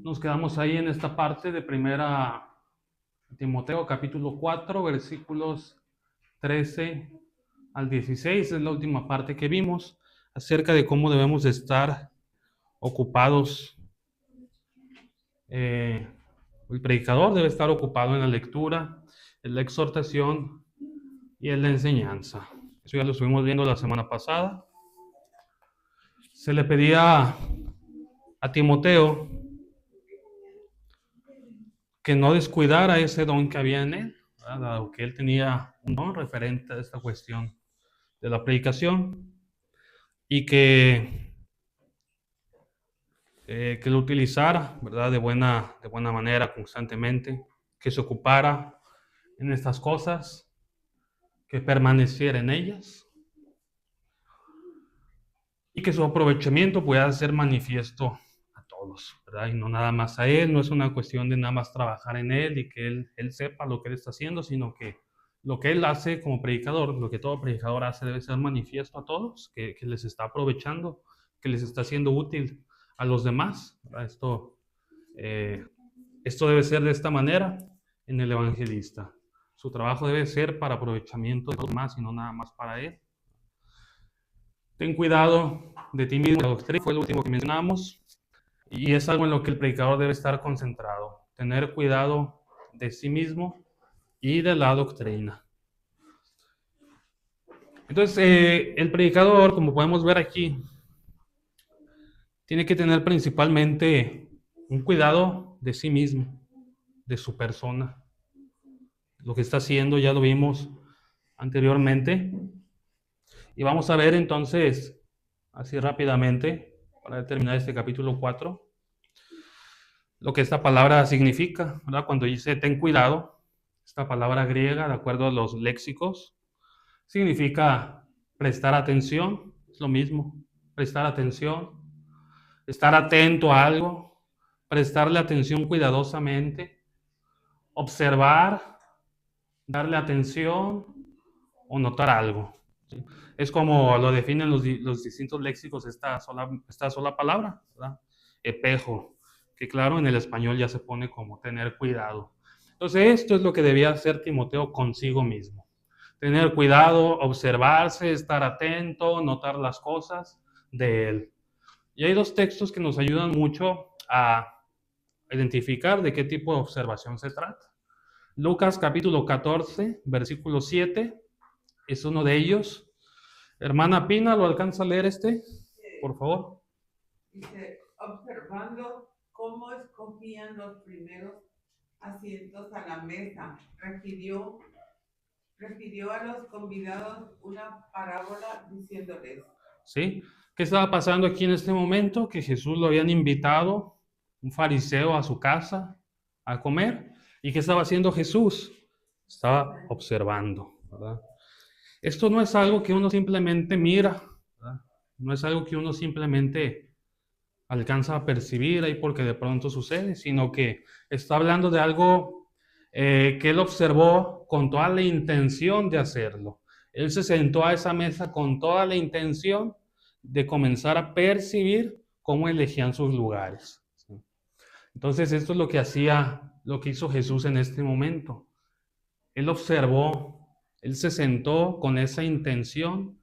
Nos quedamos ahí en esta parte de primera Timoteo, capítulo 4, versículos 13 al 16. Es la última parte que vimos acerca de cómo debemos de estar ocupados. El predicador debe estar ocupado en la lectura, en la exhortación y en la enseñanza. Eso ya lo estuvimos viendo la semana pasada. Se le pedía a Timoteo que no descuidara ese don que había en él, dado que él tenía un don referente a esta cuestión de la predicación, y que lo utilizara, ¿verdad? De buena manera, constantemente, que se ocupara en estas cosas, que permaneciera en ellas, y que su aprovechamiento pueda ser manifiesto a todos, ¿verdad? Y no nada más a él. No es una cuestión de nada más trabajar en él y que él sepa lo que él está haciendo, sino que lo que él hace como predicador, lo que todo predicador hace, debe ser manifiesto a todos, que les está aprovechando, que les está siendo útil a los demás, ¿verdad? Esto debe ser de esta manera en el evangelista. Su trabajo debe ser para aprovechamiento de los demás y no nada más para él. Ten cuidado de ti mismo. La doctrina fue lo último que mencionamos, y es algo en lo que el predicador debe estar concentrado. Tener cuidado de sí mismo y de la doctrina. Entonces, el predicador, como podemos ver aquí, tiene que tener principalmente un cuidado de sí mismo, de su persona. Lo que está haciendo ya lo vimos anteriormente. Y vamos a ver entonces, así rápidamente, para terminar este capítulo 4, lo que esta palabra significa, ¿verdad? Cuando dice ten cuidado, esta palabra griega, de acuerdo a los léxicos, significa prestar atención, es lo mismo, prestar atención, estar atento a algo, prestarle atención cuidadosamente, observar, darle atención o notar algo. ¿Sí? Es como lo definen los distintos léxicos esta sola palabra, ¿verdad? Espejo, que claro, en el español ya se pone como tener cuidado. Entonces, esto es lo que debía hacer Timoteo consigo mismo. Tener cuidado, observarse, estar atento, notar las cosas de él. Y hay dos textos que nos ayudan mucho a identificar de qué tipo de observación se trata. Lucas capítulo 14, versículo 7, es uno de ellos. Hermana Pina, ¿lo alcanza a leer por favor? Dice, observando cómo escogían los primeros asientos a la mesa, refirió a los convidados una parábola diciéndoles. ¿Sí? ¿Qué estaba pasando aquí en este momento? Que Jesús lo habían invitado, un fariseo, a su casa a comer. ¿Y qué estaba haciendo Jesús? Estaba observando, ¿verdad? Esto no es algo que uno simplemente mira, ¿verdad? No es algo que uno simplemente alcanza a percibir ahí porque de pronto sucede, sino que está hablando de algo que él observó con toda la intención de hacerlo. Él se sentó a esa mesa con toda la intención de comenzar a percibir cómo elegían sus lugares. ¿Sí? Entonces, esto es lo que hizo Jesús en este momento. Él observó, él se sentó con esa intención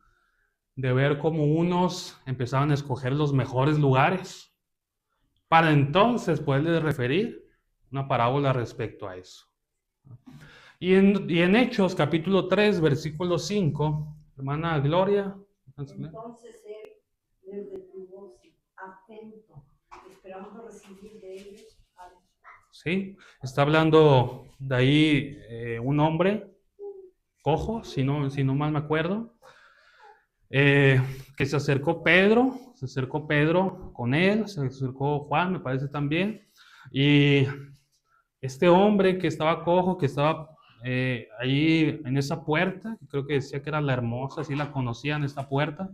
de ver cómo unos empezaban a escoger los mejores lugares para entonces poderle referir una parábola respecto a eso. Y en Hechos, capítulo 3, versículo 5, hermana Gloria. Entonces él les detuvo atento, esperando recibir de ellos algo. Sí, está hablando de ahí un hombre cojo, si no mal me acuerdo, que se acercó Pedro con él, se acercó Juan, me parece también, y este hombre que estaba cojo, que estaba ahí en esa puerta, creo que decía que era la Hermosa, así la conocían, esta puerta,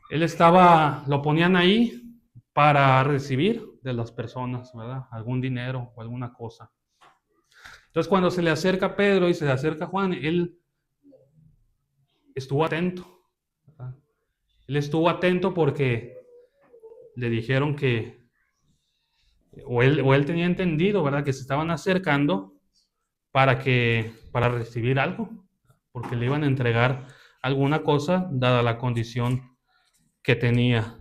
lo ponían ahí para recibir de las personas, ¿verdad? Algún dinero o alguna cosa. Entonces, cuando se le acerca Pedro y se le acerca Juan, él estuvo atento, ¿verdad? Él estuvo atento porque le dijeron que o él tenía entendido, ¿verdad?, que se estaban acercando para recibir algo, porque le iban a entregar alguna cosa dada la condición que tenía.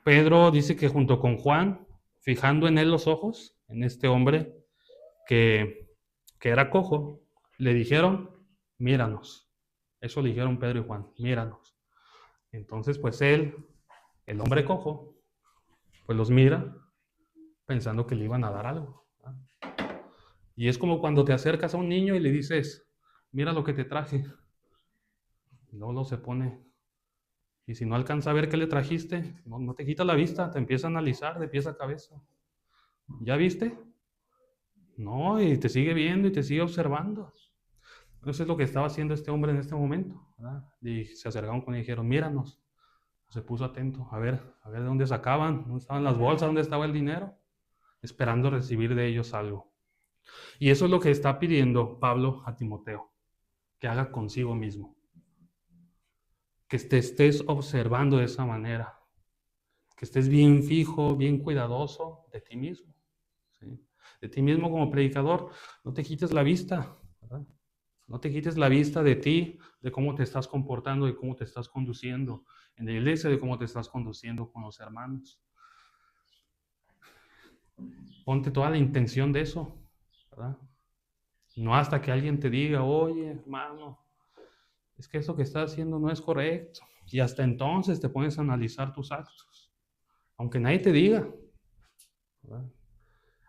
Pedro dice que junto con Juan, fijando en él los ojos, en este hombre que era cojo, le dijeron, míranos. Eso le dijeron Pedro y Juan, míranos. Entonces, pues él, el hombre cojo, pues los mira pensando que le iban a dar algo, ¿verdad? Y es como cuando te acercas a un niño y le dices, mira lo que te traje. Y luego se pone, y si no alcanza a ver qué le trajiste, no te quita la vista, te empieza a analizar de pies a cabeza. ¿Ya viste? No, y te sigue viendo y te sigue observando. Eso es lo que estaba haciendo este hombre en este momento, ¿verdad? Y se acercaron con él y dijeron, míranos. Se puso atento, a ver de dónde sacaban, dónde estaban las bolsas, dónde estaba el dinero, esperando recibir de ellos algo. Y eso es lo que está pidiendo Pablo a Timoteo, que haga consigo mismo. Que te estés observando de esa manera, que estés bien fijo, bien cuidadoso de ti mismo, ¿sí? De ti mismo como predicador, no te quites la vista, ¿verdad? No te quites la vista de ti, de cómo te estás comportando, de cómo te estás conduciendo en la iglesia, de cómo te estás conduciendo con los hermanos. Ponte toda la intención de eso, ¿verdad? No hasta que alguien te diga, oye, hermano, es que eso que estás haciendo no es correcto. Y hasta entonces te pones a analizar tus actos. Aunque nadie te diga, ¿verdad?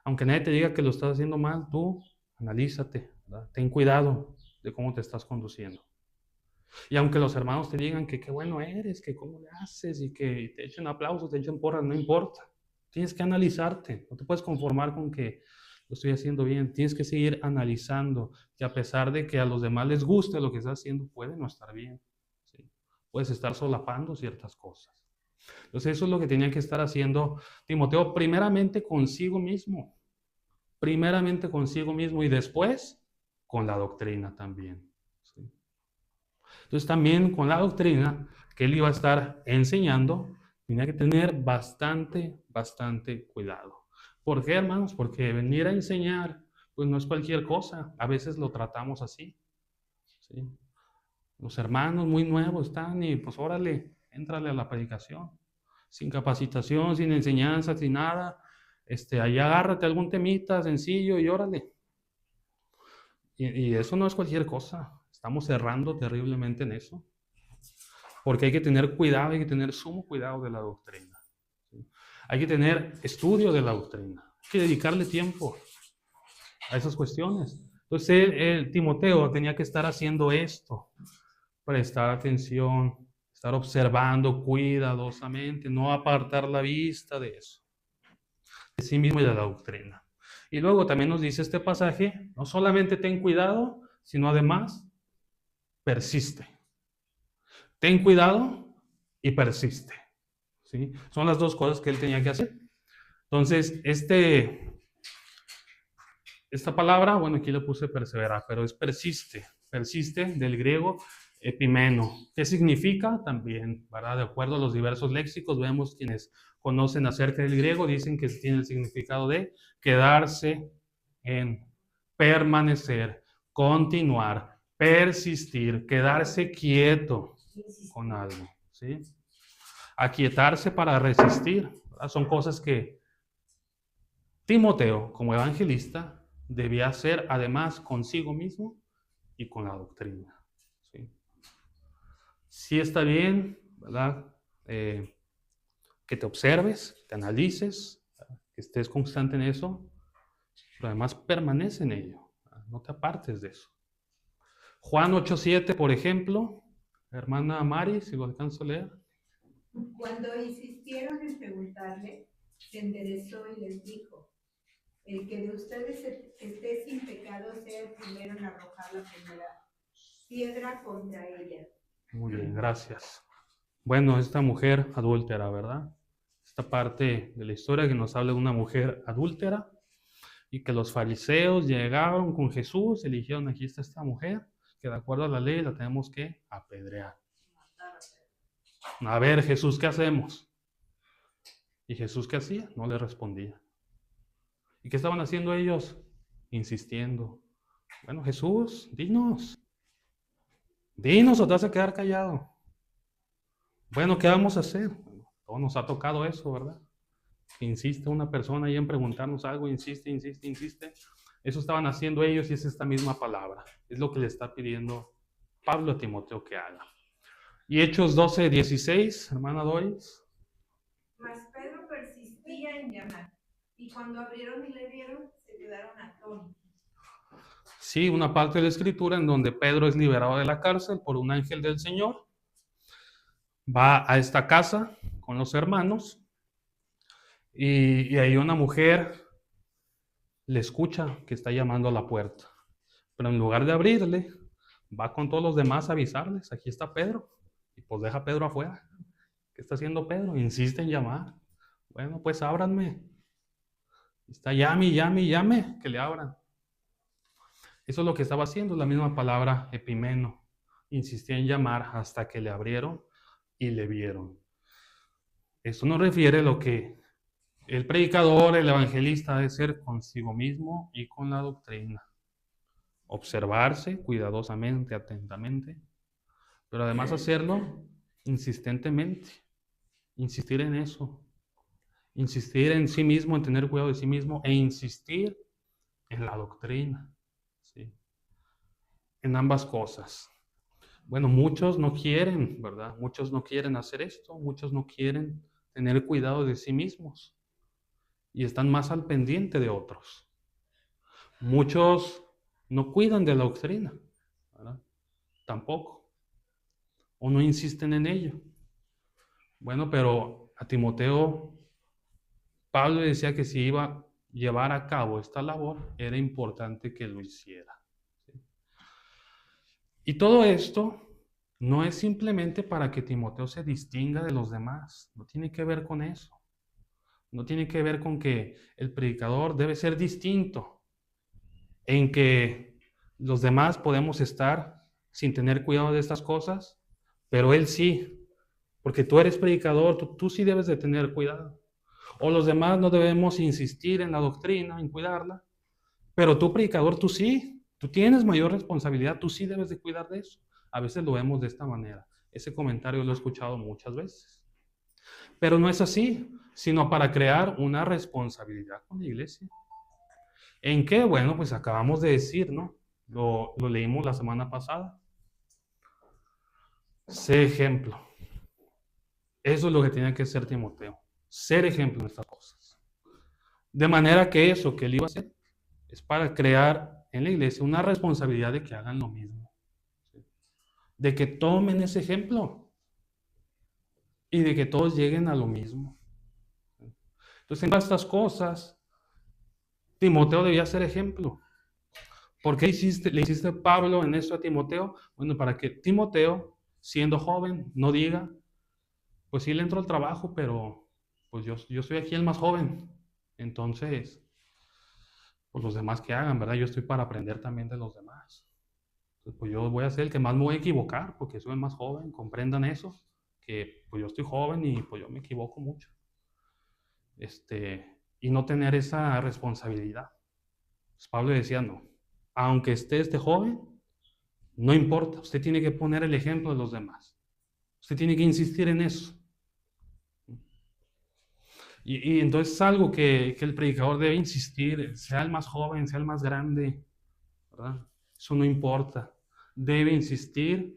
Aunque nadie te diga que lo estás haciendo mal, tú analízate, ¿verdad? Ten cuidado de cómo te estás conduciendo. Y aunque los hermanos te digan que qué bueno eres, que cómo le haces y que te echen aplausos, te echen porras, no importa. Tienes que analizarte, no te puedes conformar con que lo estoy haciendo bien. Tienes que seguir analizando que a pesar de que a los demás les guste lo que estás haciendo, puede no estar bien, ¿sí? Puedes estar solapando ciertas cosas. Entonces eso es lo que tenía que estar haciendo Timoteo, primeramente consigo mismo y después con la doctrina también, ¿sí? Entonces también con la doctrina que él iba a estar enseñando, tenía que tener bastante cuidado. ¿Por qué, hermanos? Porque venir a enseñar, pues no es cualquier cosa. A veces lo tratamos así, ¿sí? Los hermanos muy nuevos están y pues órale, éntrale a la predicación. Sin capacitación, sin enseñanza, sin nada. Ahí agárrate algún temita sencillo y órale. Y eso no es cualquier cosa. Estamos errando terriblemente en eso. Porque hay que tener cuidado, hay que tener sumo cuidado de la doctrina, ¿sí? Hay que tener estudio de la doctrina. Hay que dedicarle tiempo a esas cuestiones. Entonces, Timoteo tenía que estar haciendo esto. Prestar atención, estar observando cuidadosamente, no apartar la vista de eso, de sí mismo y de la doctrina. Y luego también nos dice este pasaje, no solamente ten cuidado, sino además persiste. Ten cuidado y persiste, ¿sí? Son las dos cosas que él tenía que hacer. Entonces, esta palabra, bueno, aquí le puse perseverar, pero es persiste del griego epimeno. ¿Qué significa? También, ¿verdad? De acuerdo a los diversos léxicos, vemos quienes conocen acerca del griego, dicen que tiene el significado de quedarse en, permanecer, continuar, persistir, quedarse quieto con algo, ¿sí? Aquietarse para resistir, ¿verdad? Son cosas que Timoteo, como evangelista, debía hacer además consigo mismo y con la doctrina, ¿sí? Sí está bien, ¿verdad? Que te observes, te analices, ¿verdad? Que estés constante en eso, pero además permanece en ello, ¿verdad? No te apartes de eso. Juan 8:7, por ejemplo, hermana Mari, si lo alcanzo a leer. Cuando insistieron en preguntarle, se enderezó y les dijo: el que de ustedes esté sin pecado sea el primero en arrojar la primera piedra contra ella. Muy bien, gracias. Bueno, esta mujer adúltera, ¿verdad? Esta parte de la historia que nos habla de una mujer adúltera y que los fariseos llegaron con Jesús y le dijeron, aquí está esta mujer, que de acuerdo a la ley la tenemos que apedrear. A ver, Jesús, ¿qué hacemos? ¿Y Jesús qué hacía? No le respondía. ¿Y qué estaban haciendo ellos? Insistiendo. Bueno, Jesús, dinos o te vas a quedar callado. Bueno, ¿qué vamos a hacer? Bueno, todos nos ha tocado eso, ¿verdad? Que insiste una persona ahí en preguntarnos algo, insiste. Eso estaban haciendo ellos y es esta misma palabra. Es lo que le está pidiendo Pablo a Timoteo que haga. Y Hechos 12:16, hermana Doris. Mas Pedro persistía en llamar, y cuando abrieron y le vieron, se quedaron atónitos. Sí, una parte de la escritura en donde Pedro es liberado de la cárcel por un ángel del Señor. Va a esta casa con los hermanos y ahí una mujer le escucha que está llamando a la puerta. Pero en lugar de abrirle, va con todos los demás a avisarles, aquí está Pedro. Y pues deja a Pedro afuera. ¿Qué está haciendo Pedro? Insiste en llamar. Bueno, pues ábranme. Está llame, que le abran. Eso es lo que estaba haciendo, la misma palabra epimeno. Insistía en llamar hasta que le abrieron y le vieron. Esto nos refiere a lo que el predicador, el evangelista, debe ser consigo mismo y con la doctrina. Observarse cuidadosamente, atentamente, pero además hacerlo insistentemente. Insistir en eso. Insistir en sí mismo, en tener cuidado de sí mismo e insistir en la doctrina. ¿Sí? En ambas cosas. Bueno, muchos no quieren, ¿verdad? Muchos no quieren hacer esto, muchos no quieren tener cuidado de sí mismos y están más al pendiente de otros. Muchos no cuidan de la doctrina, ¿verdad? Tampoco. O no insisten en ello. Bueno, pero a Timoteo, Pablo decía que si iba a llevar a cabo esta labor, era importante que lo hiciera. ¿Sí? Y todo esto no es simplemente para que Timoteo se distinga de los demás, no tiene que ver con eso. No tiene que ver con que el predicador debe ser distinto, en que los demás podemos estar sin tener cuidado de estas cosas, pero él sí, porque tú eres predicador, tú sí debes de tener cuidado. O los demás no debemos insistir en la doctrina, en cuidarla, pero tú predicador, tú sí, tú tienes mayor responsabilidad, tú sí debes de cuidar de eso. A veces lo vemos de esta manera. Ese comentario lo he escuchado muchas veces. Pero no es así, sino para crear una responsabilidad con la iglesia. ¿En qué? Bueno, pues acabamos de decir, ¿no? Lo leímos la semana pasada. Sé ejemplo. Eso es lo que tiene que ser Timoteo. Ser ejemplo en estas cosas. De manera que eso que él iba a hacer es para crear en la iglesia una responsabilidad de que hagan lo mismo. ¿Sí? De que tomen ese ejemplo. Y de que todos lleguen a lo mismo. Entonces, en estas cosas, Timoteo debía ser ejemplo. ¿Por qué le hiciste Pablo en esto a Timoteo? Bueno, para que Timoteo, siendo joven, no diga, pues sí le entró al trabajo, pero pues yo soy aquí el más joven. Entonces, pues los demás que hagan, ¿verdad? Yo estoy para aprender también de los demás. Entonces, pues yo voy a ser el que más me voy a equivocar, porque soy el más joven, comprendan eso, que pues yo estoy joven y pues yo me equivoco mucho. Y no tener esa responsabilidad. Pues Pablo decía, no, aunque esté este joven, no importa, usted tiene que poner el ejemplo de los demás. Usted tiene que insistir en eso. Y entonces es algo que el predicador debe insistir, sea el más joven, sea el más grande, ¿verdad? Eso no importa. Debe insistir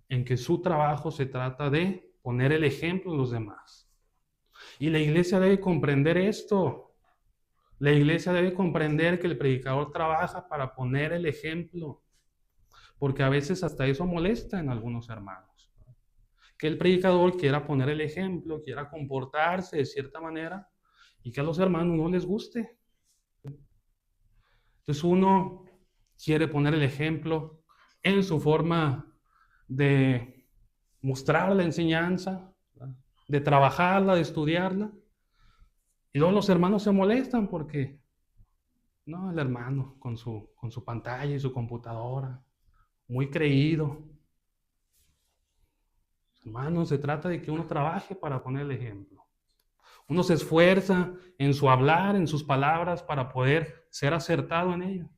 en que su trabajo se trata de poner el ejemplo de los demás. Y la iglesia debe comprender esto. La iglesia debe comprender que el predicador trabaja para poner el ejemplo, porque a veces hasta eso molesta en algunos hermanos. Que el predicador quiera poner el ejemplo, quiera comportarse de cierta manera y que a los hermanos no les guste. Entonces uno quiere poner el ejemplo en su forma de mostrar la enseñanza, ¿verdad? De trabajarla, de estudiarla. Y luego los hermanos se molestan porque, no, el hermano con su pantalla y su computadora, muy creído. Hermanos, se trata de que uno trabaje para poner el ejemplo. Uno se esfuerza en su hablar, en sus palabras, para poder ser acertado en ello.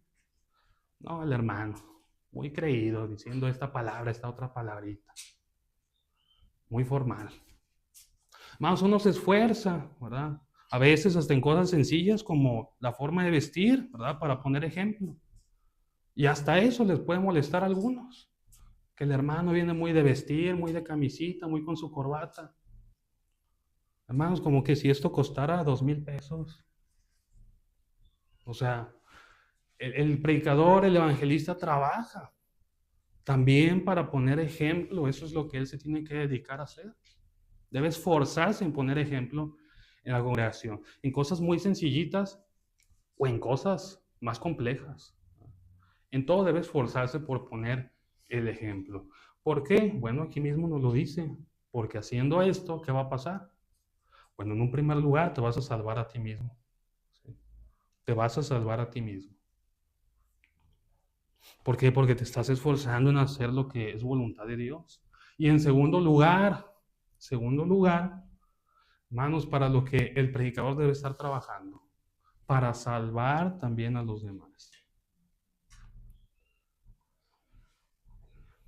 No, el hermano, muy creído, diciendo esta palabra, esta otra palabrita. Muy formal. Más uno se esfuerza, ¿verdad? A veces hasta en cosas sencillas como la forma de vestir, ¿verdad? Para poner ejemplo. Y hasta eso les puede molestar a algunos. Que el hermano viene muy de vestir, muy de camisita, muy con su corbata. Hermanos, como que si esto costara 2,000 pesos. O sea, el predicador, el evangelista trabaja también para poner ejemplo. Eso es lo que él se tiene que dedicar a hacer. Debe esforzarse en poner ejemplo en la congregación, en cosas muy sencillitas o en cosas más complejas. En todo debe esforzarse por poner el ejemplo. ¿Por qué? Bueno, aquí mismo nos lo dice. Porque haciendo esto, ¿qué va a pasar? Bueno, en un primer lugar te vas a salvar a ti mismo. ¿Sí? Te vas a salvar a ti mismo. ¿Por qué? Porque te estás esforzando en hacer lo que es voluntad de Dios. Y en segundo lugar, hermanos, para lo que el predicador debe estar trabajando, para salvar también a los demás.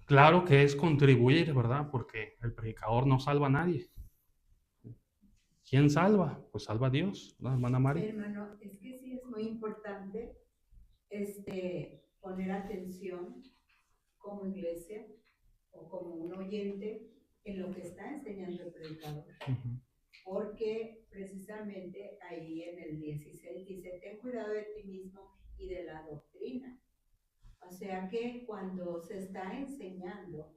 Claro que es contribuir, ¿verdad? Porque el predicador no salva a nadie. ¿Quién salva? Pues salva a Dios, ¿no, hermana Mari? Hermano, es que sí es muy importante poner atención como iglesia o como un oyente en lo que está enseñando el predicador. Porque precisamente ahí en el 16 dice, ten cuidado de ti mismo y de la doctrina. O sea que cuando se está enseñando,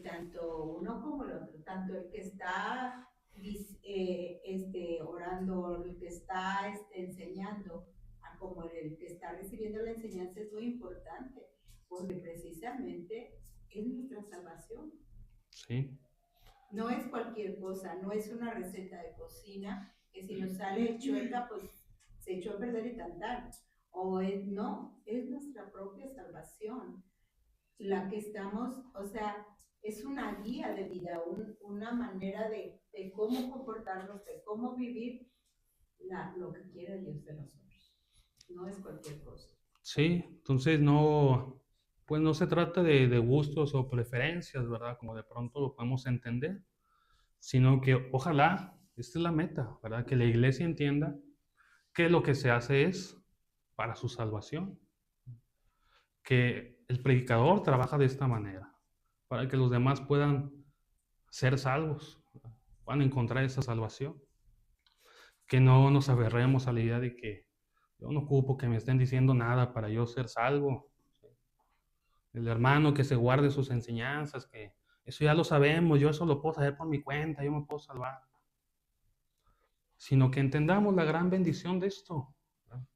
tanto uno como el otro, tanto el que está orando, el que está enseñando, como el que está recibiendo la enseñanza es muy importante, porque precisamente es nuestra salvación. Sí. No es cualquier cosa, no es una receta de cocina que si nos sale chueca, pues se echó a perder y tal. No, es nuestra propia salvación la que estamos, o sea, es una guía de vida, una manera de cómo comportarnos, de cómo vivir lo que quiere Dios de nosotros. No es cualquier cosa. Sí, entonces no se trata de gustos o preferencias, ¿verdad? Como de pronto lo podemos entender, sino que ojalá, esta es la meta, ¿verdad? Que la iglesia entienda que lo que se hace es para su salvación. Que el predicador trabaja de esta manera, para que los demás puedan ser salvos, puedan encontrar esa salvación. Que no nos aferremos a la idea de que yo no ocupo que me estén diciendo nada para yo ser salvo. El hermano que se guarde sus enseñanzas, que eso ya lo sabemos, yo eso lo puedo saber por mi cuenta, yo me puedo salvar. Sino que entendamos la gran bendición de esto, ¿verdad?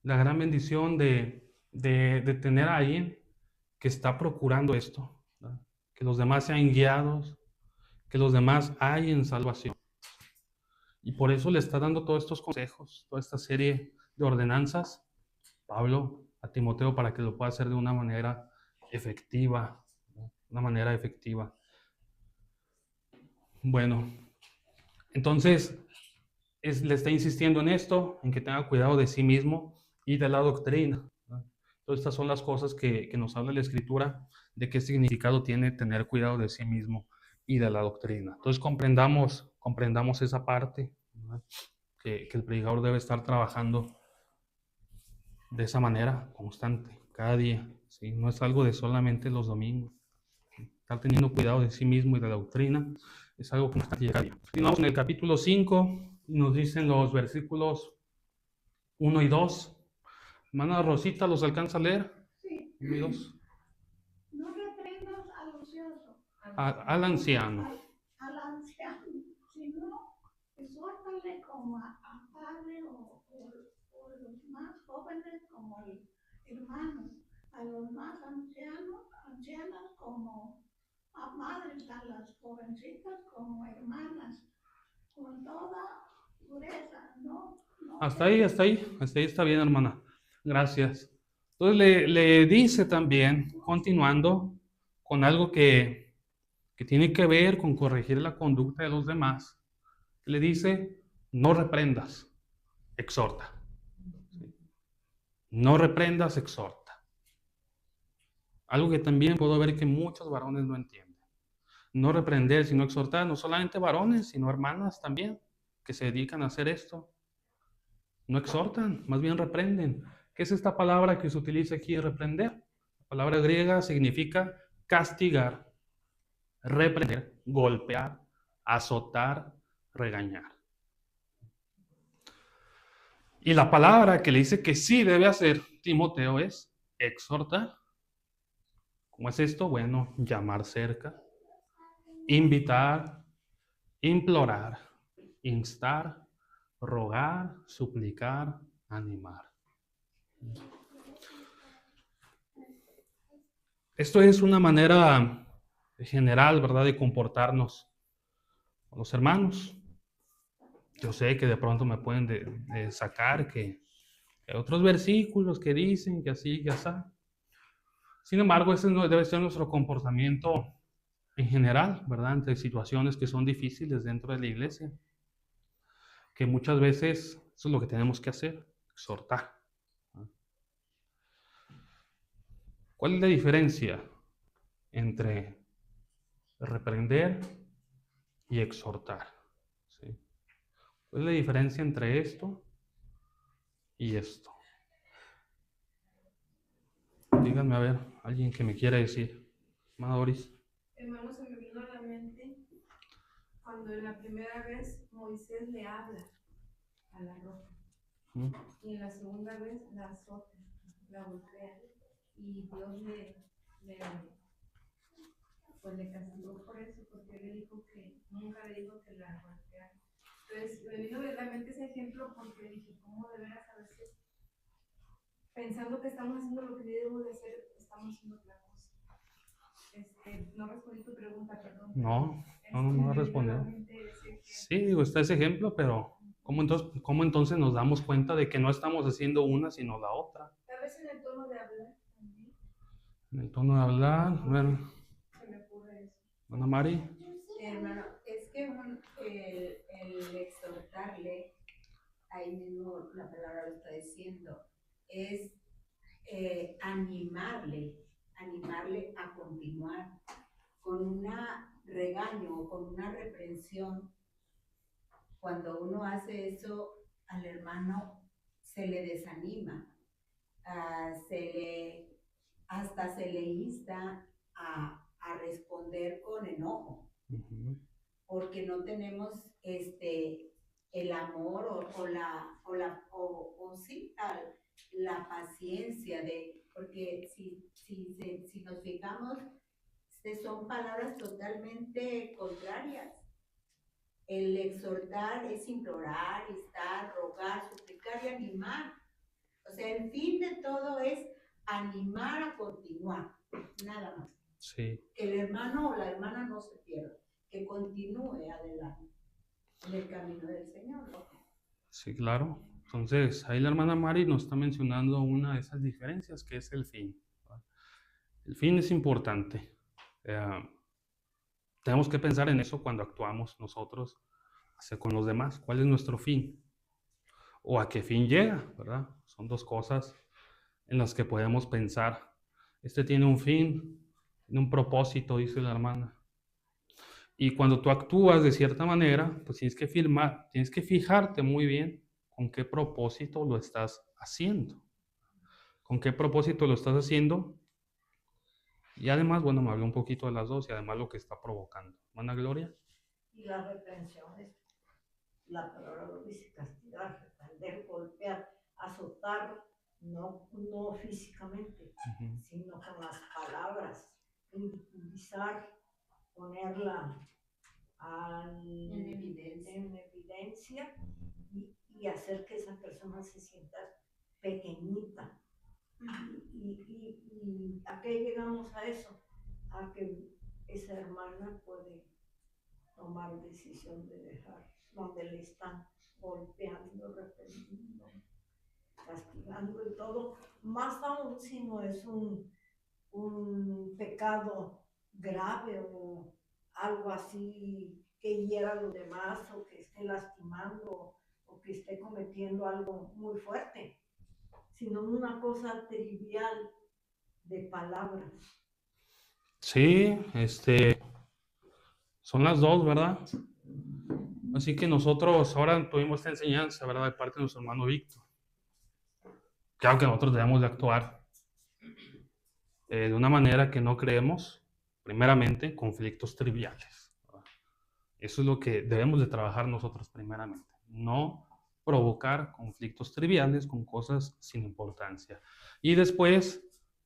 La gran bendición de tener a alguien que está procurando esto, ¿verdad? Que los demás sean guiados, que los demás hallen salvación. Y por eso le está dando todos estos consejos, toda esta serie de ordenanzas, Pablo, a Timoteo, para que lo pueda hacer de una manera efectiva, ¿no? Una manera efectiva. Bueno, entonces le está insistiendo en esto, en que tenga cuidado de sí mismo y de la doctrina, ¿no? Todas estas son las cosas que nos habla la Escritura, de qué significado tiene tener cuidado de sí mismo y de la doctrina. Entonces comprendamos esa parte, ¿no? Que el predicador debe estar trabajando de esa manera constante, cada día, ¿sí? No es algo de solamente los domingos. Estar teniendo cuidado de sí mismo y de la doctrina es algo que nos está cada día. Continuamos en el capítulo 5 y nos dicen los versículos 1 y 2. Hermana Rosita, ¿los alcanza a leer? Sí. 1 y 2. No reprendas al ocioso. Al anciano. Al anciano, sino exhórtale como a padre o los más jóvenes como hermanos, a los más ancianas como a madres, a las jovencitas como hermanas, con toda pureza, ¿no? Hasta ahí está bien, hermana. Gracias. Entonces le dice también, continuando, con algo que tiene que ver con corregir la conducta de los demás, Le dice, no reprendas, exhorta. ¿Sí? No reprendas, exhorta. Algo que también puedo ver que muchos varones no entienden. No reprender, sino exhortar, no solamente varones, sino hermanas también, que se dedican a hacer esto. No exhortan, más bien reprenden. ¿Qué es esta palabra que se utiliza aquí, reprender? La palabra griega significa castigar, reprender, golpear, azotar, regañar. Y la palabra que le dice que sí debe hacer Timoteo es exhortar. ¿Cómo es esto? Bueno, llamar cerca, invitar, implorar, instar, rogar, suplicar, animar. Esto es una manera general, ¿verdad?, de comportarnos con los hermanos. Yo sé que de pronto me pueden de sacar que hay otros versículos que dicen que así, que así. Sin embargo, ese no debe ser nuestro comportamiento en general, ¿verdad?, ante situaciones que son difíciles dentro de la iglesia. Que muchas veces eso es lo que tenemos que hacer, exhortar. ¿Cuál es la diferencia entre reprender y exhortar? ¿Sí? ¿Cuál es la diferencia entre esto y esto? Díganme, a ver, alguien que me quiera decir. Hermana Doris. Hermano, se me vino a la mente cuando en la primera vez Moisés le habla a la roca y en la segunda vez la azota, la golpea y Dios pues le castigó por eso, porque él le dijo que nunca le dijo que la golpeara. Entonces me vino a la mente ese ejemplo porque dije, ¿cómo de veras a veces pensando que estamos haciendo lo que debemos de hacer, estamos haciendo otra cosa? No respondí tu pregunta, perdón. No respondió. Sí, digo, está ese ejemplo, pero ¿cómo entonces nos damos cuenta de que no estamos haciendo una sino la otra? Tal vez en el tono de hablar también. En el tono de hablar, bueno. Se me ocurre eso. Ana Mari. Hermano, es que el exhortarle, ahí mismo la palabra lo está diciendo, es animarle a continuar. Con un regaño o con una reprensión, cuando uno hace eso, al hermano se le desanima, hasta se le insta a responder con enojo, porque no tenemos el amor la paciencia porque si nos fijamos, son palabras totalmente contrarias. El exhortar es implorar, instar, rogar, suplicar y animar. O sea, el fin de todo es animar a continuar, nada más. Sí. Que el hermano o la hermana no se pierda, que continúe adelante en el camino del Señor, ¿no? Sí, claro. Entonces, ahí la hermana Mari nos está mencionando una de esas diferencias, que es el fin. El fin es importante. Tenemos que pensar en eso cuando actuamos nosotros hacia con los demás. ¿Cuál es nuestro fin? ¿O a qué fin llega? ¿Verdad? Son dos cosas en las que podemos pensar. Este tiene un fin, tiene un propósito, dice la hermana. Y cuando tú actúas de cierta manera, pues tienes que fijarte muy bien con qué propósito lo estás haciendo. ¿Con qué propósito lo estás haciendo? Y además, bueno, me habló un poquito de las dos y además lo que está provocando. ¿Hermana Gloria? Y las reprensiones, la palabra lo dice, castigar, reprender, golpear, azotar, no físicamente, sino con las palabras, ridiculizar, ponerla en evidencia y hacer que esa persona se sienta pequeñita. ¿Y a qué llegamos a eso? A que esa hermana puede tomar decisión de dejar donde le están golpeando, reprendiendo, castigando y todo, más aún si no es un pecado grave o algo así que hiera a los demás o que esté lastimando o que esté cometiendo algo muy fuerte, sino una cosa trivial de palabras. Sí, son las dos, ¿verdad? Así que nosotros ahora tuvimos esta enseñanza, ¿verdad? De parte de nuestro hermano Víctor. Claro que nosotros debemos de actuar de una manera que no creemos, primeramente, conflictos triviales, ¿verdad? Eso es lo que debemos de trabajar nosotros primeramente. No provocar conflictos triviales con cosas sin importancia. Y después,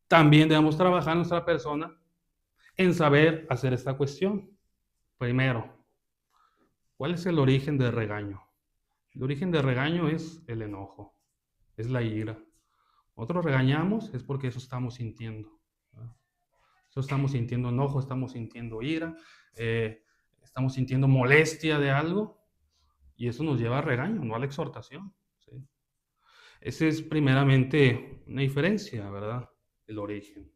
también debemos trabajar nuestra persona en saber hacer esta cuestión. Primero, ¿cuál es el origen del regaño? El origen del regaño es el enojo, es la ira. Nosotros regañamos es porque eso estamos sintiendo, ¿verdad? Eso estamos sintiendo enojo, estamos sintiendo ira, estamos sintiendo molestia de algo, y eso nos lleva al regaño, no a la exhortación, ¿sí? Esa es primeramente una diferencia, ¿verdad? El origen.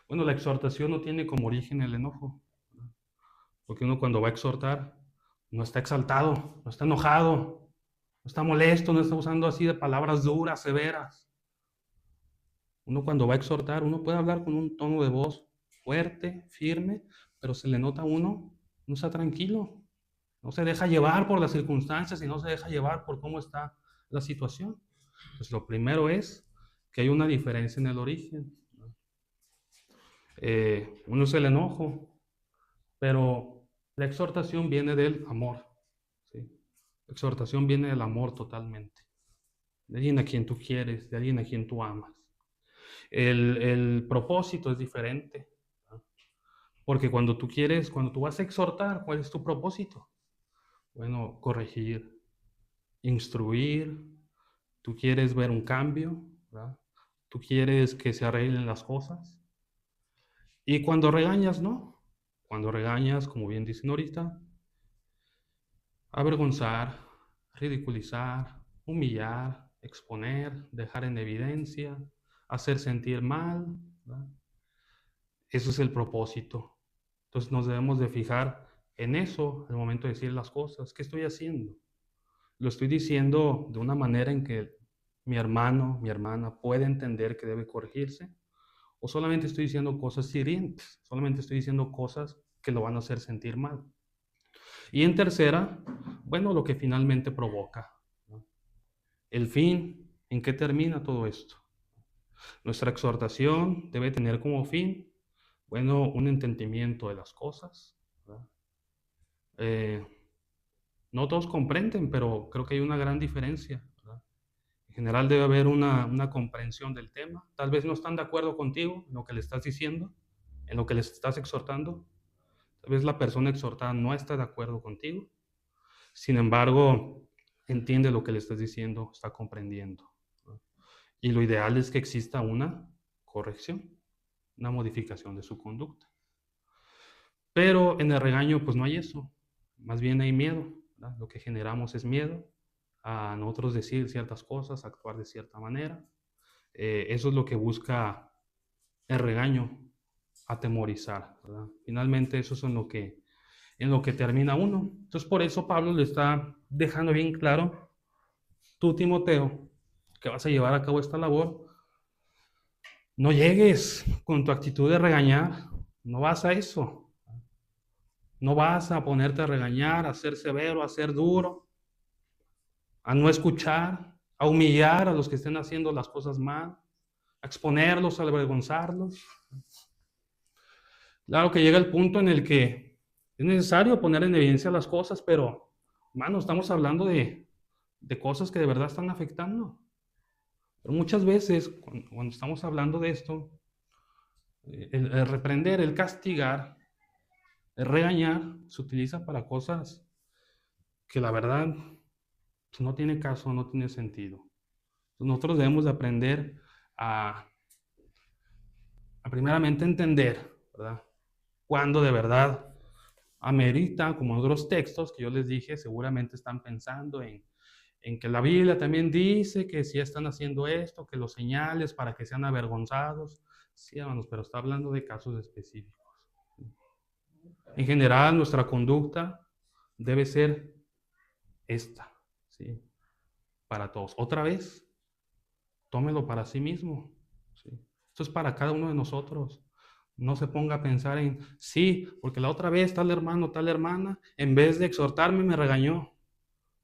Bueno, la exhortación no tiene como origen el enojo, ¿verdad? Porque uno cuando va a exhortar no está exaltado, no está enojado, no está molesto, no está usando así de palabras duras, severas. Uno cuando va a exhortar, uno puede hablar con un tono de voz fuerte, firme, pero se le nota a uno, no está tranquilo, no se deja llevar por las circunstancias y no se deja llevar por cómo está la situación. Entonces, lo primero es que hay una diferencia en el origen. Uno es el enojo, pero la exhortación viene del amor, ¿sí? La exhortación viene del amor totalmente, de alguien a quien tú quieres, de alguien a quien tú amas. El propósito es diferente, ¿no? Porque cuando tú vas a exhortar, ¿cuál es tu propósito? Bueno, corregir, instruir, tú quieres ver un cambio, ¿verdad? Tú quieres que se arreglen las cosas. Y cuando regañas, no. Cuando regañas, como bien dicen ahorita, avergonzar, ridiculizar, humillar, exponer, dejar en evidencia, hacer sentir mal, ¿verdad? Eso es el propósito. Entonces nos debemos de fijar en eso al momento de decir las cosas. ¿Qué estoy haciendo? ¿Lo estoy diciendo de una manera en que mi hermano, mi hermana puede entender que debe corregirse? ¿O solamente estoy diciendo cosas hirientes? Solamente estoy diciendo cosas que lo van a hacer sentir mal. Y en tercera, bueno, lo que finalmente provoca, ¿no? El fin, ¿en qué termina todo esto? Nuestra exhortación debe tener como fin, bueno, un entendimiento de las cosas, ¿verdad? No todos comprenden, pero creo que hay una gran diferencia, ¿verdad? En general debe haber una comprensión del tema. Tal vez no están de acuerdo contigo en lo que le estás diciendo, en lo que les estás exhortando. Tal vez la persona exhortada no está de acuerdo contigo. Sin embargo, entiende lo que le estás diciendo, está comprendiendo, ¿verdad? Y lo ideal es que exista una corrección, una modificación de su conducta. Pero en el regaño, pues no hay eso. Más bien hay miedo, ¿verdad? Lo que generamos es miedo a nosotros decir ciertas cosas, actuar de cierta manera. Eso es lo que busca el regaño, atemorizar, ¿verdad? Finalmente eso es en lo que termina uno. Entonces por eso Pablo le está dejando bien claro, tú Timoteo, que vas a llevar a cabo esta labor, no llegues con tu actitud de regañar, no vas a eso. No vas a ponerte a regañar, a ser severo, a ser duro, a no escuchar, a humillar a los que estén haciendo las cosas mal, a exponerlos, a avergonzarlos. Claro que llega el punto en el que es necesario poner en evidencia las cosas, pero, hermano, estamos hablando de cosas que de verdad están afectando. Pero muchas veces, cuando estamos hablando de esto, el reprender, el castigar, el regañar, se utiliza para cosas que la verdad pues, no tiene caso, no tiene sentido. Nosotros debemos de aprender a primeramente entender, ¿verdad? Cuando de verdad amerita, como en otros textos que yo les dije, seguramente están pensando en que la Biblia también dice que si están haciendo esto, que los señales para que sean avergonzados. Sí, hermanos, pero está hablando de casos específicos. En general, nuestra conducta debe ser esta, ¿sí? Para todos. Otra vez, tómelo para sí mismo, ¿sí? Esto es para cada uno de nosotros. No se ponga a pensar en, sí, porque la otra vez tal hermano, tal hermana, en vez de exhortarme, me regañó.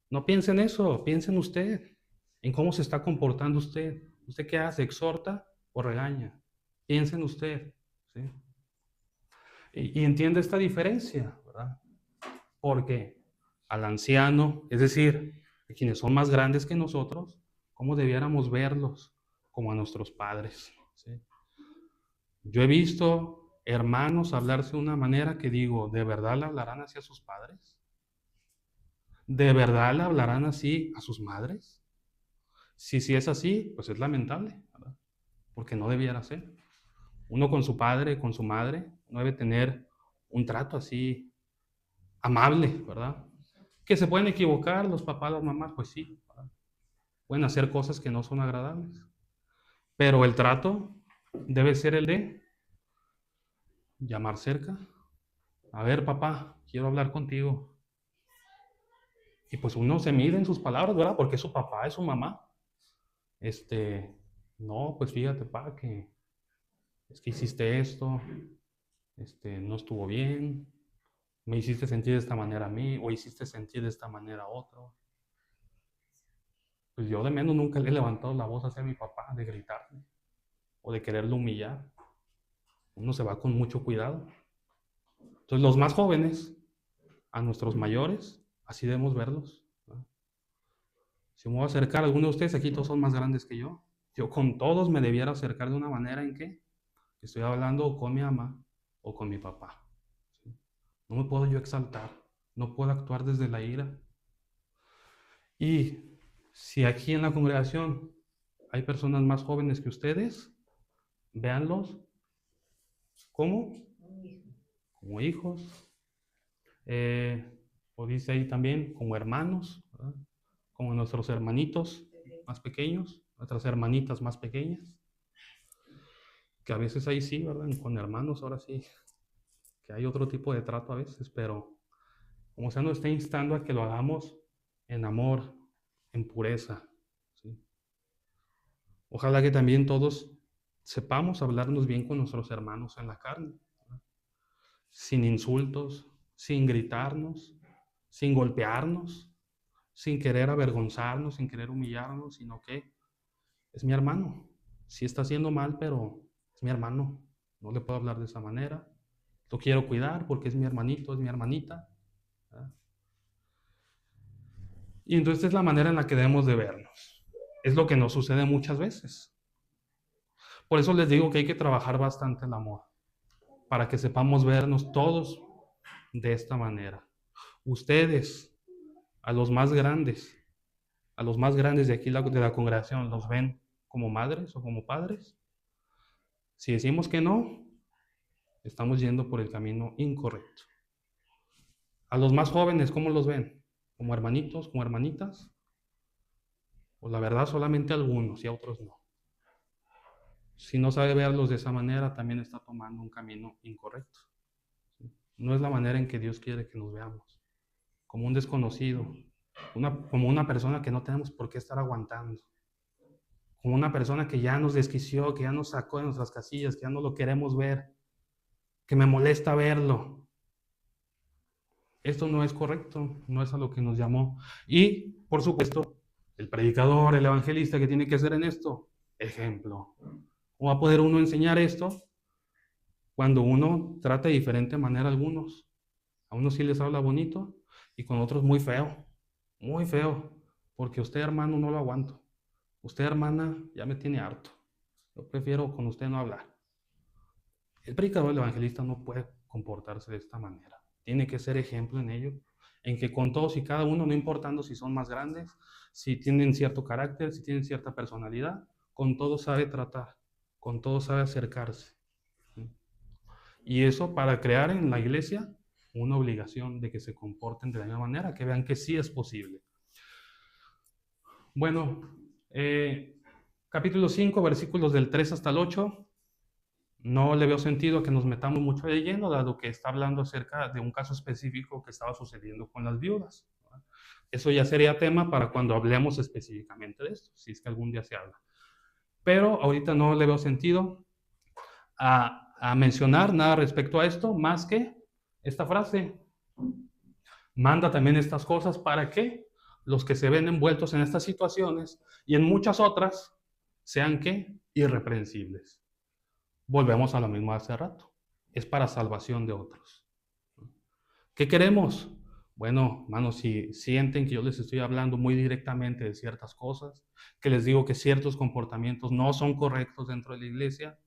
No piense en eso, piense en usted, en cómo se está comportando usted. ¿Usted qué hace? ¿Exhorta o regaña? Piense en usted, ¿sí? Y entiende esta diferencia, ¿verdad? Porque al anciano, es decir, a quienes son más grandes que nosotros, ¿cómo debiéramos verlos? Como a nuestros padres, ¿sí? Yo he visto hermanos hablarse de una manera que digo, ¿de verdad le hablarán así a sus padres? ¿De verdad le hablarán así a sus madres? Si es así, pues es lamentable, ¿verdad? Porque no debiera ser. Uno con su padre, con su madre, no debe tener un trato así amable, ¿verdad? Que se pueden equivocar los papás, las mamás, pues sí, ¿verdad? Pueden hacer cosas que no son agradables. Pero el trato debe ser el de llamar cerca. A ver, papá, quiero hablar contigo. Y pues uno se mide en sus palabras, ¿verdad? Porque es su papá, es su mamá. No, pues fíjate, papá, que es que hiciste esto, no estuvo bien, me hiciste sentir de esta manera a mí, o hiciste sentir de esta manera a otro. Pues yo de menos nunca le he levantado la voz hacia mi papá de gritarle o de quererlo humillar. Uno se va con mucho cuidado. Entonces los más jóvenes, a nuestros mayores, así debemos verlos, ¿no? Si me voy a acercar a alguno de ustedes, aquí todos son más grandes que yo con todos me debiera acercar de una manera en que estoy hablando con mi mamá o con mi papá, ¿sí? No me puedo yo exaltar, no puedo actuar desde la ira. Y si aquí en la congregación hay personas más jóvenes que ustedes, véanlos como hijos, o dice ahí también como hermanos, ¿verdad? Como nuestros hermanitos más pequeños, nuestras hermanitas más pequeñas, que a veces ahí sí, ¿verdad? Con hermanos ahora sí, que hay otro tipo de trato a veces, pero como sea, nos está instando a que lo hagamos en amor, en pureza, ¿sí? Ojalá que también todos sepamos hablarnos bien con nuestros hermanos en la carne, ¿verdad? Sin insultos, sin gritarnos, sin golpearnos, sin querer avergonzarnos, sin querer humillarnos, sino que es mi hermano. Sí está haciendo mal, pero es mi hermano. No le puedo hablar de esa manera. Lo quiero cuidar porque es mi hermanito, es mi hermanita, ¿verdad? Y entonces esta es la manera en la que debemos de vernos. Es lo que nos sucede muchas veces. Por eso les digo que hay que trabajar bastante el amor, para que sepamos vernos todos de esta manera. Ustedes, a los más grandes de aquí de la congregación, ¿los ven como madres o como padres? Si decimos que no, estamos yendo por el camino incorrecto. A los más jóvenes, ¿cómo los ven? ¿Como hermanitos, como hermanitas? Pues la verdad, solamente algunos y a otros no. Si no sabe verlos de esa manera, también está tomando un camino incorrecto, ¿sí? No es la manera en que Dios quiere que nos veamos, como un desconocido, como una persona que no tenemos por qué estar aguantando, como una persona que ya nos desquició, que ya nos sacó de nuestras casillas, que ya no lo queremos ver, que me molesta verlo. Esto no es correcto, no es a lo que nos llamó. Y, por supuesto, el predicador, el evangelista, ¿qué tiene que hacer en esto? Ejemplo. ¿Cómo va a poder uno enseñar esto cuando uno trata de diferente manera a algunos? A unos sí les habla bonito y con otros muy feo, porque usted, hermano, no lo aguanto. Usted, hermana, ya me tiene harto. Yo prefiero con usted no hablar. El predicador, el evangelista, no puede comportarse de esta manera. Tiene que ser ejemplo en ello, en que con todos y cada uno, no importando si son más grandes, si tienen cierto carácter, si tienen cierta personalidad, con todos sabe tratar, con todos sabe acercarse. Y eso para crear en la iglesia una obligación de que se comporten de la misma manera, que vean que sí es posible. Bueno, capítulo 5, versículos del 3 hasta el 8. no le veo sentido que nos metamos mucho de lleno, dado que está hablando acerca de un caso específico que estaba sucediendo con las viudas. Eso ya sería tema para cuando hablemos específicamente de esto, si es que algún día se habla. Pero ahorita no le veo sentido a mencionar nada respecto a esto, más que esta frase. Manda también estas cosas para que los que se ven envueltos en estas situaciones y en muchas otras sean ¿qué? Irreprensibles. Volvemos a lo mismo de hace rato. Es para salvación de otros. ¿Qué queremos? Bueno, hermanos, si sienten que yo les estoy hablando muy directamente de ciertas cosas, que les digo que ciertos comportamientos no son correctos dentro de la iglesia,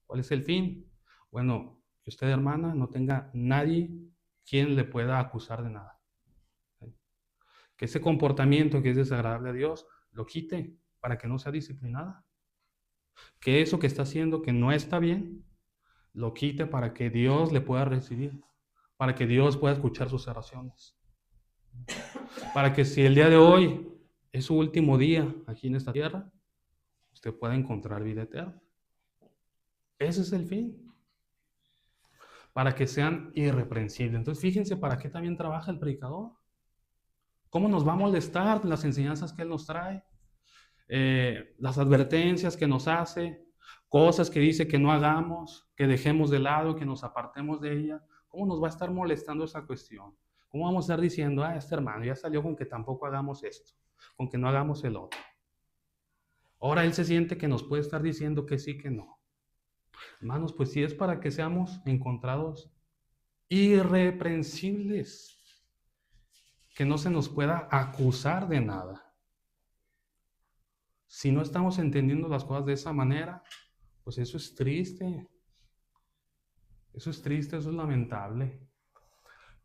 ¿cuál es el fin? Bueno, que usted, hermana, no tenga nadie quien le pueda acusar de nada. Que ese comportamiento que es desagradable a Dios, lo quite para que no sea disciplinada. Que eso que está haciendo que no está bien, lo quite para que Dios le pueda recibir, para que Dios pueda escuchar sus oraciones. Para que si el día de hoy es su último día aquí en esta tierra, usted pueda encontrar vida eterna. Ese es el fin. Para que sean irreprensibles. Entonces fíjense para qué también trabaja el predicador. ¿Cómo nos va a molestar las enseñanzas que Él nos trae? Las advertencias que nos hace, cosas que dice que no hagamos, que dejemos de lado, que nos apartemos de ella. ¿Cómo nos va a estar molestando esa cuestión? ¿Cómo vamos a estar diciendo, este hermano ya salió con que tampoco hagamos esto, con que no hagamos el otro? Ahora él se siente que nos puede estar diciendo que sí, que no. Hermanos, pues sí es para que seamos encontrados irreprensibles, que no se nos pueda acusar de nada. Si no estamos entendiendo las cosas de esa manera, pues eso es triste. Eso es triste, eso es lamentable.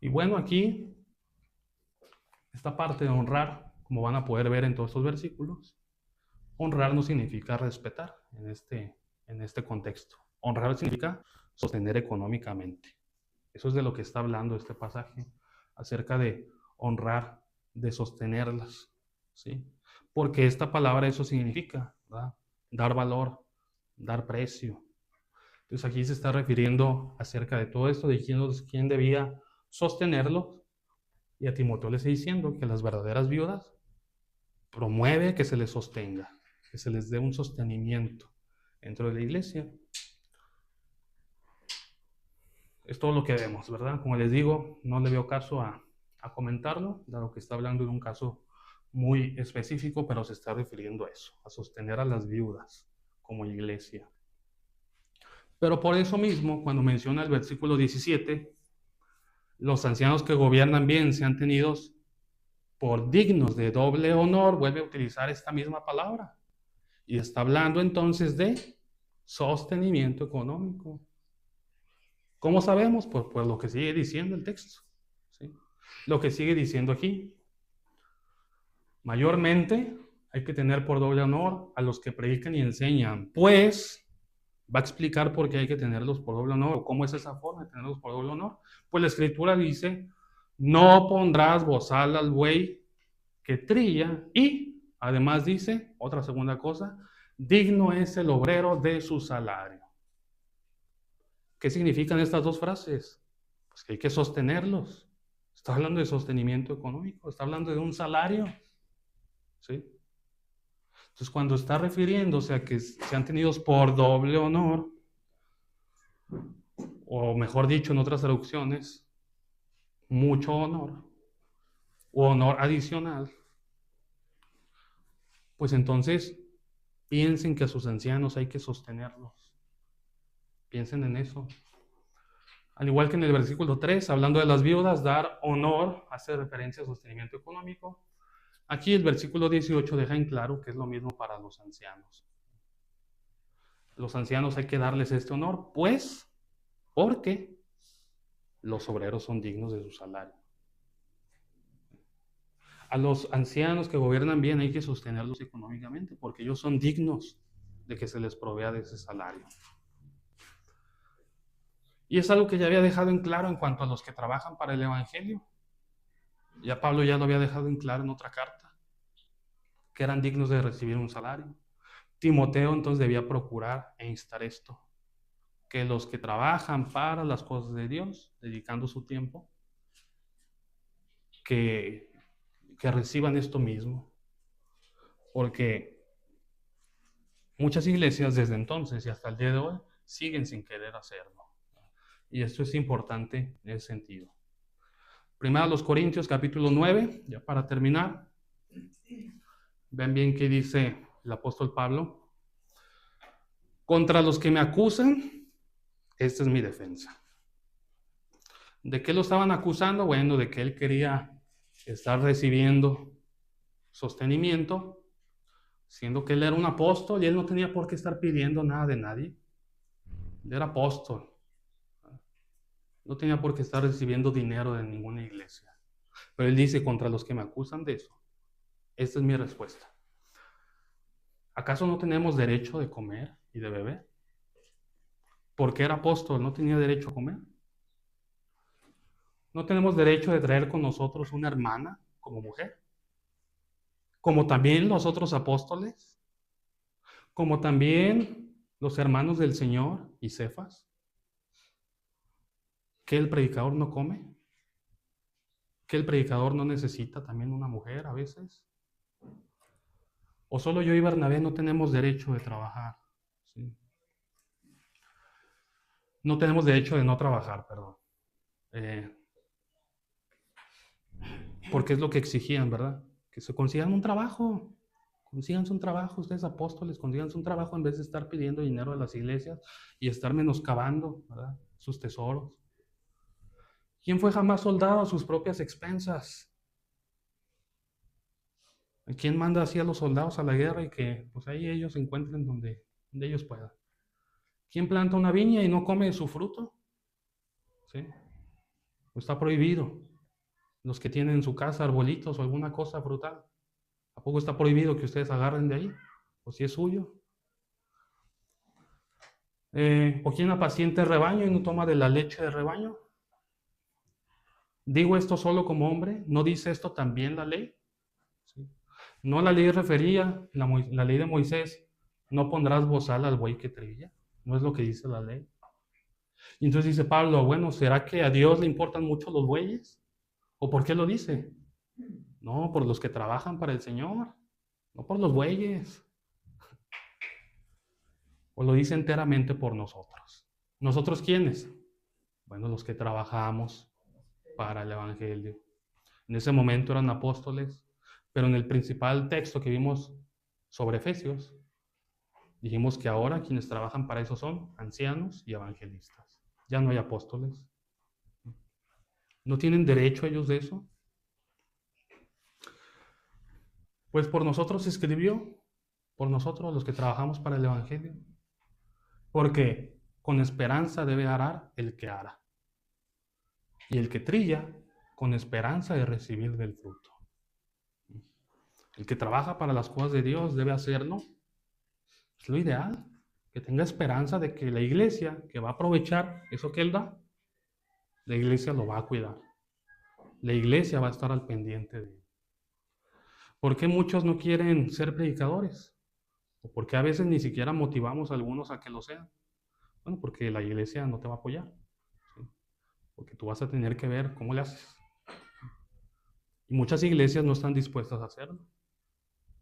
Y bueno, aquí, esta parte de honrar, como van a poder ver en todos estos versículos, honrar no significa respetar en este contexto. Honrar significa sostener económicamente. Eso es de lo que está hablando este pasaje, acerca de honrar, de sostenerlas, ¿sí? Porque esta palabra eso significa, ¿verdad? Dar valor, dar precio. Entonces aquí se está refiriendo acerca de todo esto, de quién debía sostenerlo. Y a Timoteo le está diciendo que las verdaderas viudas promueve que se les sostenga, que se les dé un sostenimiento dentro de la iglesia. Es todo lo que vemos, ¿verdad? Como les digo, no le veo caso a comentarlo, dado que está hablando de un caso muy específico, pero se está refiriendo a eso, a sostener a las viudas como iglesia. Pero por eso mismo, cuando menciona el versículo 17, los ancianos que gobiernan bien sean tenidos por dignos de doble honor, vuelve a utilizar esta misma palabra. Y está hablando entonces de sostenimiento económico. ¿Cómo sabemos? Pues lo que sigue diciendo el texto, ¿sí? Lo que sigue diciendo aquí. Mayormente hay que tener por doble honor a los que predican y enseñan, pues va a explicar por qué hay que tenerlos por doble honor, o cómo es esa forma de tenerlos por doble honor. Pues la Escritura dice, no pondrás bozal al buey que trilla, y además dice, otra segunda cosa, digno es el obrero de su salario. ¿Qué significan estas dos frases? Pues que hay que sostenerlos. Está hablando de sostenimiento económico, está hablando de un salario, ¿sí? Entonces, cuando está refiriéndose a que sean tenidos por doble honor, o mejor dicho, en otras traducciones, mucho honor, o honor adicional, pues entonces piensen que a sus ancianos hay que sostenerlos. Piensen en eso. Al igual que en el versículo 3, hablando de las viudas, dar honor hace referencia a sostenimiento económico. Aquí el versículo 18 deja en claro que es lo mismo para los ancianos. Los ancianos hay que darles este honor, pues, porque los obreros son dignos de su salario. A los ancianos que gobiernan bien hay que sostenerlos económicamente, porque ellos son dignos de que se les provea de ese salario. Y es algo que ya había dejado en claro en cuanto a los que trabajan para el Evangelio. Ya Pablo ya lo había dejado en claro en otra carta, que eran dignos de recibir un salario. Timoteo entonces debía procurar e instar esto. que los que trabajan para las cosas de Dios, dedicando su tiempo, que reciban esto mismo. Porque muchas iglesias desde entonces y hasta el día de hoy siguen sin querer hacerlo. Y esto es importante en ese sentido. Primero a los Corintios capítulo 9, ya para terminar. Ven bien qué dice el apóstol Pablo. Contra los que me acusan, esta es mi defensa. ¿De qué lo estaban acusando? Bueno, de que él quería estar recibiendo sostenimiento, siendo que él era un apóstol y él no tenía por qué estar pidiendo nada de nadie. Él era apóstol. No tenía por qué estar recibiendo dinero de ninguna iglesia. Pero él dice, contra los que me acusan de eso, esta es mi respuesta. ¿Acaso no tenemos derecho de comer y de beber? Porque era apóstol, ¿no tenía derecho a comer? ¿No tenemos derecho de traer con nosotros una hermana como mujer? Como también los otros apóstoles, como también los hermanos del Señor y Cefas. ¿Que el predicador no come? ¿Que el predicador no necesita también una mujer a veces? ¿O solo yo y Bernabé no tenemos derecho de trabajar? ¿Sí? No tenemos derecho de no trabajar, perdón. Porque es lo que exigían, ¿verdad? Que se consigan un trabajo. Consíganse un trabajo, ustedes apóstoles, consíganse un trabajo en vez de estar pidiendo dinero a las iglesias y estar menoscabando, ¿verdad?, sus tesoros. ¿Quién fue jamás soldado a sus propias expensas? ¿Quién manda así a los soldados a la guerra y que pues ahí ellos se encuentren donde ellos puedan? ¿Quién planta una viña y no come de su fruto? ¿Sí? Pues está prohibido. Los que tienen en su casa arbolitos o alguna cosa frutal, ¿a poco está prohibido que ustedes agarren de ahí? ¿O si es suyo? ¿O quién apacienta el rebaño y no toma de la leche del rebaño? ¿Digo esto solo como hombre? ¿No dice esto también la ley? ¿Sí? ¿No la ley refería, la ley de Moisés, no pondrás bozal al buey que trilla? ¿No es lo que dice la ley? Y entonces dice Pablo, bueno, ¿será que a Dios le importan mucho los bueyes? ¿O por qué lo dice? No, por los que trabajan para el Señor, no por los bueyes. O lo dice enteramente por nosotros. ¿Nosotros quiénes? Bueno, los que trabajamos para el Evangelio. En ese momento eran apóstoles, pero en el principal texto que vimos sobre Efesios, dijimos que ahora quienes trabajan para eso son ancianos y evangelistas. Ya no hay apóstoles. ¿No tienen derecho ellos de eso? Pues por nosotros se escribió, por nosotros los que trabajamos para el Evangelio. Porque con esperanza debe arar el que ara. Y el que trilla, con esperanza de recibir del fruto. El que trabaja para las cosas de Dios debe hacerlo. Es lo ideal. Que tenga esperanza de que la iglesia, que va a aprovechar eso que él da, la iglesia lo va a cuidar. La iglesia va a estar al pendiente de él. ¿Por qué muchos no quieren ser predicadores? ¿O por qué a veces ni siquiera motivamos a algunos a que lo sean? Bueno, porque la iglesia no te va a apoyar. ¿Sí? Porque tú vas a tener que ver cómo le haces. Y muchas iglesias no están dispuestas a hacerlo.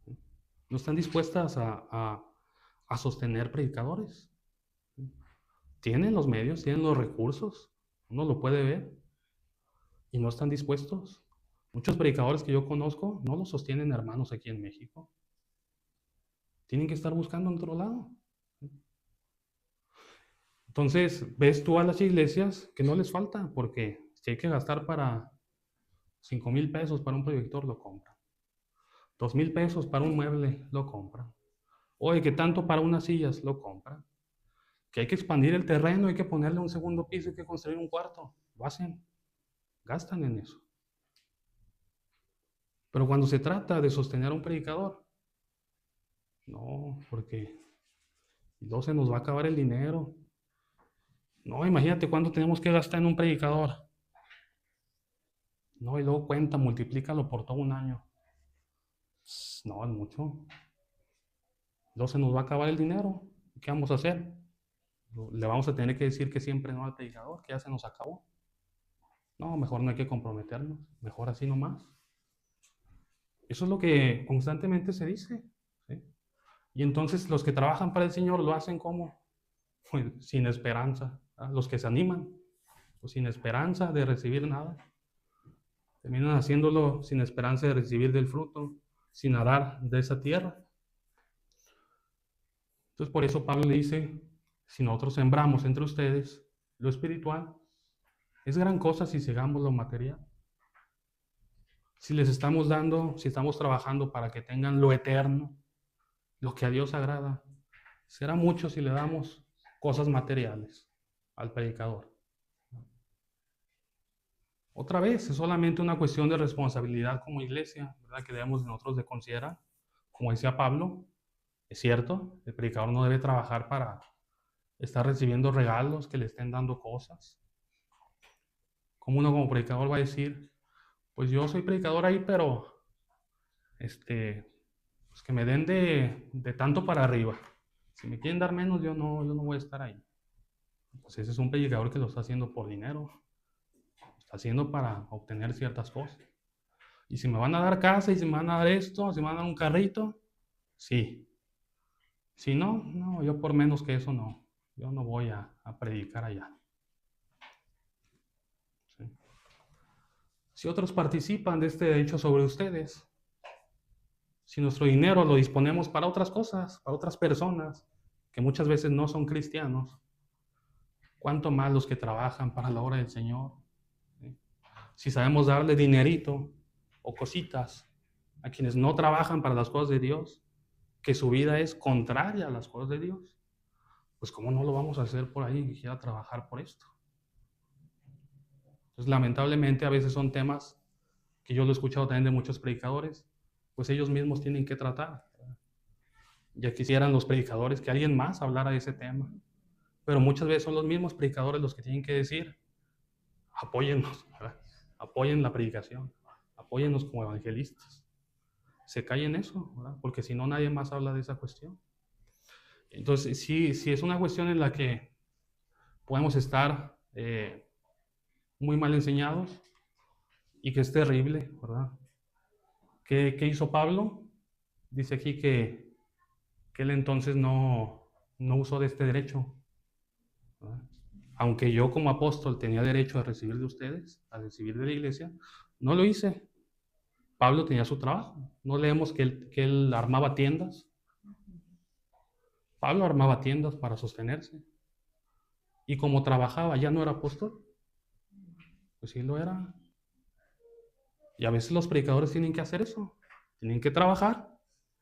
¿Sí? No están dispuestas a sostener predicadores. ¿Sí? Tienen los medios, tienen los recursos. Uno lo puede ver. Y no están dispuestos. Muchos predicadores que yo conozco no los sostienen hermanos aquí en México. Tienen que estar buscando en otro lado. Entonces, ves tú a las iglesias que no les falta, porque si hay que gastar para 5,000 pesos para un proyector, lo compran. 2,000 pesos para un mueble, lo compran. Oye, que tanto para unas sillas, lo compran. Que hay que expandir el terreno, hay que ponerle un segundo piso, hay que construir un cuarto, lo hacen. Gastan en eso. Pero cuando se trata de sostener a un predicador, no, porque luego se nos va a acabar el dinero. No, imagínate cuánto tenemos que gastar en un predicador. No, y luego cuenta, multiplícalo por todo un año. No, es mucho. Luego se nos va a acabar el dinero. ¿Qué vamos a hacer? Le vamos a tener que decir que siempre no al predicador, que ya se nos acabó. No, mejor no hay que comprometernos, mejor así nomás. Eso es lo que constantemente se dice, ¿sí? Y entonces los que trabajan para el Señor lo hacen como, pues, sin esperanza, ¿verdad? Los que se animan, pues, sin esperanza de recibir nada, terminan haciéndolo sin esperanza de recibir del fruto, sin arar de esa tierra. Entonces por eso Pablo le dice, si nosotros sembramos entre ustedes lo espiritual, es gran cosa si cegamos lo material. Si les estamos dando, si estamos trabajando para que tengan lo eterno, lo que a Dios agrada, será mucho si le damos cosas materiales al predicador. Otra vez, es solamente una cuestión de responsabilidad como iglesia, ¿verdad? Que debemos nosotros de considerar. Como decía Pablo, es cierto, el predicador no debe trabajar para estar recibiendo regalos, que le estén dando cosas. Como uno como predicador va a decir, pues yo soy predicador ahí, pero pues que me den de tanto para arriba. Si me quieren dar menos, yo no voy a estar ahí. Pues ese es un predicador que lo está haciendo por dinero. Lo está haciendo para obtener ciertas cosas. Y si me van a dar casa, y si me van a dar esto, si me van a dar un carrito, sí. Si no, no, yo por menos que eso no. Yo no voy a predicar allá. ¿Sí? Si otros participan de este derecho sobre ustedes, si nuestro dinero lo disponemos para otras cosas, para otras personas, que muchas veces no son cristianos, ¿cuánto más los que trabajan para la obra del Señor? ¿Sí? Si sabemos darle dinerito o cositas a quienes no trabajan para las cosas de Dios, que su vida es contraria a las cosas de Dios, pues ¿cómo no lo vamos a hacer por ahí y quiera trabajar por esto? Entonces, lamentablemente, a veces son temas que yo lo he escuchado también de muchos predicadores, pues ellos mismos tienen que tratar. Ya quisieran los predicadores que alguien más hablara de ese tema, pero muchas veces son los mismos predicadores los que tienen que decir, apóyennos, ¿verdad? Apoyen la predicación, apóyennos como evangelistas. Se callen eso, ¿verdad? Porque si no, nadie más habla de esa cuestión. Entonces, sí es una cuestión en la que podemos estar muy mal enseñados y que es terrible, ¿verdad? ¿Qué hizo Pablo? Dice aquí que él entonces no usó de este derecho, ¿verdad? Aunque yo como apóstol tenía derecho a recibir de ustedes, a recibir de la iglesia, no lo hice. Pablo tenía su trabajo. No leemos que él armaba tiendas. Pablo armaba tiendas para sostenerse. Y como trabajaba, ya no era apóstol. Pues sí lo era. Y a veces los predicadores tienen que hacer eso. Tienen que trabajar,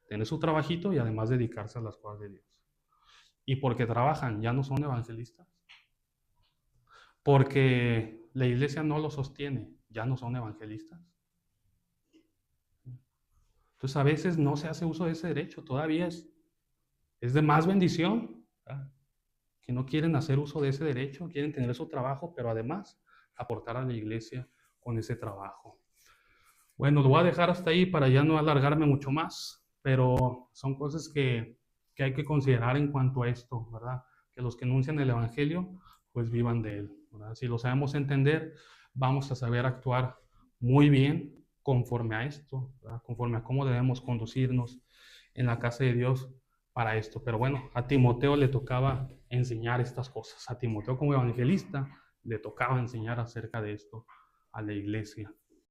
tener su trabajito y además dedicarse a las cosas de Dios. Y porque trabajan, ya no son evangelistas. Porque la iglesia no los sostiene, ya no son evangelistas. Entonces a veces no se hace uso de ese derecho, todavía es de más bendición, ¿verdad? Que no quieren hacer uso de ese derecho, quieren tener su trabajo, pero además aportar a la iglesia con ese trabajo. Bueno, lo voy a dejar hasta ahí para ya no alargarme mucho más, pero son cosas que hay que considerar en cuanto a esto, ¿verdad? Que los que anuncian el evangelio, pues vivan de él, ¿verdad? Si lo sabemos entender, vamos a saber actuar muy bien conforme a esto, ¿verdad? Conforme a cómo debemos conducirnos en la casa de Dios para esto. Pero bueno, a Timoteo le tocaba enseñar estas cosas. A Timoteo como evangelista le tocaba enseñar acerca de esto a la iglesia.